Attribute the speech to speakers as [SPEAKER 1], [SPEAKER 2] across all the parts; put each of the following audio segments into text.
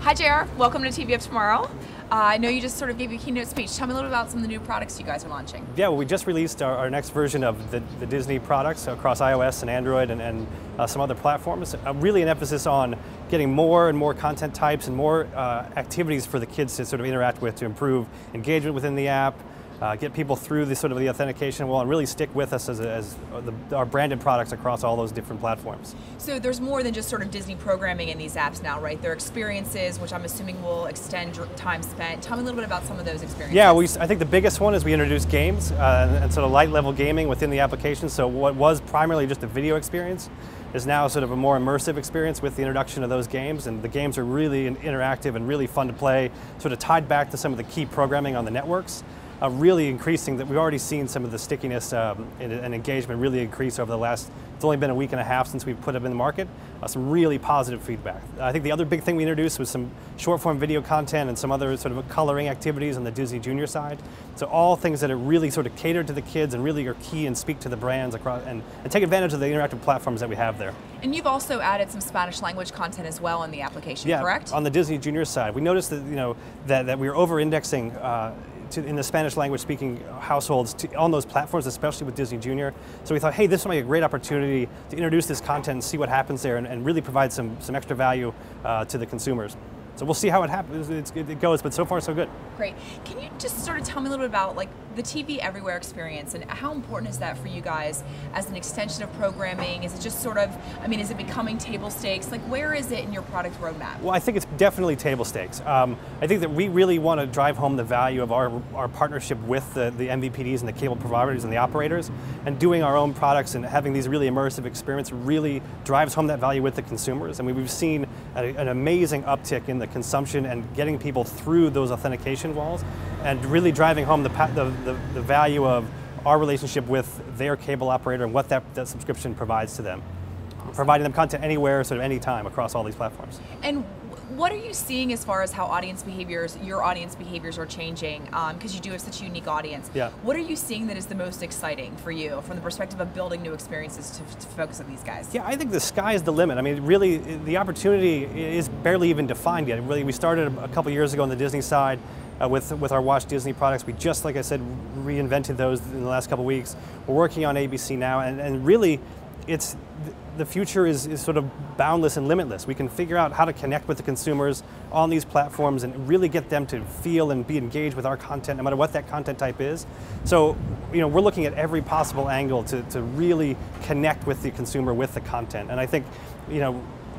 [SPEAKER 1] Hi JR, welcome to TV of Tomorrow. I know you just sort of gave your keynote speech. Tell me a little about some of the new products you guys are launching.
[SPEAKER 2] Yeah, well, we just released our next version of the Disney products across iOS and Android and some other platforms. Really an emphasis on getting more and more content types and more activities for the kids to sort of interact with to improve engagement within the app, get people through the sort of the authentication wall and really stick with us as our branded products across all those different platforms.
[SPEAKER 1] So there's more than just sort of Disney programming in these apps now, right? There are experiences, which I'm assuming will extend time spent. Tell me a little bit about some of those experiences.
[SPEAKER 2] Yeah, I think the biggest one is we introduced games and sort of light level gaming within the application. So what was primarily just a video experience is now sort of a more immersive experience with the introduction of those games, and the games are really interactive and really fun to play, sort of tied back to some of the key programming on the networks. Really increasing that we've already seen some of the stickiness and engagement really increase over the last, it's only been a week and a half since we've put them in the market, some really positive feedback. I think the other big thing we introduced was some short form video content and some other sort of coloring activities on the Disney Junior side. So all things that are really sort of catered to the kids and really are key and speak to the brands across and take advantage of the interactive platforms that we have there.
[SPEAKER 1] And you've also added some Spanish language content as well in the application, correct?
[SPEAKER 2] On the Disney Junior side. We noticed that, that we were over indexing in the Spanish language speaking households on those platforms, especially with Disney Junior. So we thought, hey, this might be a great opportunity to introduce this content and see what happens there and really provide some extra value to the consumers. So we'll see how it happens, it goes, but so far so good.
[SPEAKER 1] Great. Can you just sort of tell me a little bit about like the TV Everywhere experience and how important is that for you guys as an extension of programming? Is it just sort of, is it becoming table stakes? Like where is it in your product roadmap?
[SPEAKER 2] Well, I think it's definitely table stakes. I think that we really want to drive home the value of our partnership with the MVPDs and the cable providers and the operators, and doing our own products and having these really immersive experiences really drives home that value with the consumers. We've seen an amazing uptick in the consumption and getting people through those authentication walls and really driving home the value of our relationship with their cable operator and what that subscription provides to them. Awesome. Providing them content anywhere, sort of anytime across all these platforms.
[SPEAKER 1] And what are you seeing as far as how your audience behaviors are changing? Because you do have such a unique audience.
[SPEAKER 2] Yeah.
[SPEAKER 1] What are you seeing that is the most exciting for you from the perspective of building new experiences to focus on these guys?
[SPEAKER 2] Yeah, I think the sky is the limit. Really, the opportunity is barely even defined yet. Really, we started a couple years ago on the Disney side with our Watch Disney products. We just, like I said, reinvented those in the last couple weeks. We're working on ABC now, and really, the future is sort of boundless and limitless. We can figure out how to connect with the consumers on these platforms and really get them to feel and be engaged with our content, no matter what that content type is. So, we're looking at every possible angle to really connect with the consumer with the content. And I think,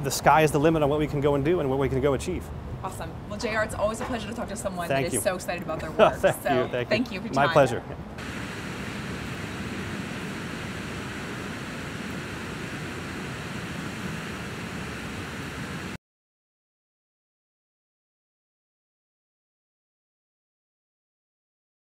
[SPEAKER 2] the sky is the limit on what we can go and do and what we can go achieve.
[SPEAKER 1] Awesome. Well, JR, it's always a pleasure to talk to someone
[SPEAKER 2] Thank
[SPEAKER 1] that
[SPEAKER 2] you.
[SPEAKER 1] is so excited about their work.
[SPEAKER 2] Thank you.
[SPEAKER 1] Thank you for your
[SPEAKER 2] time. My pleasure.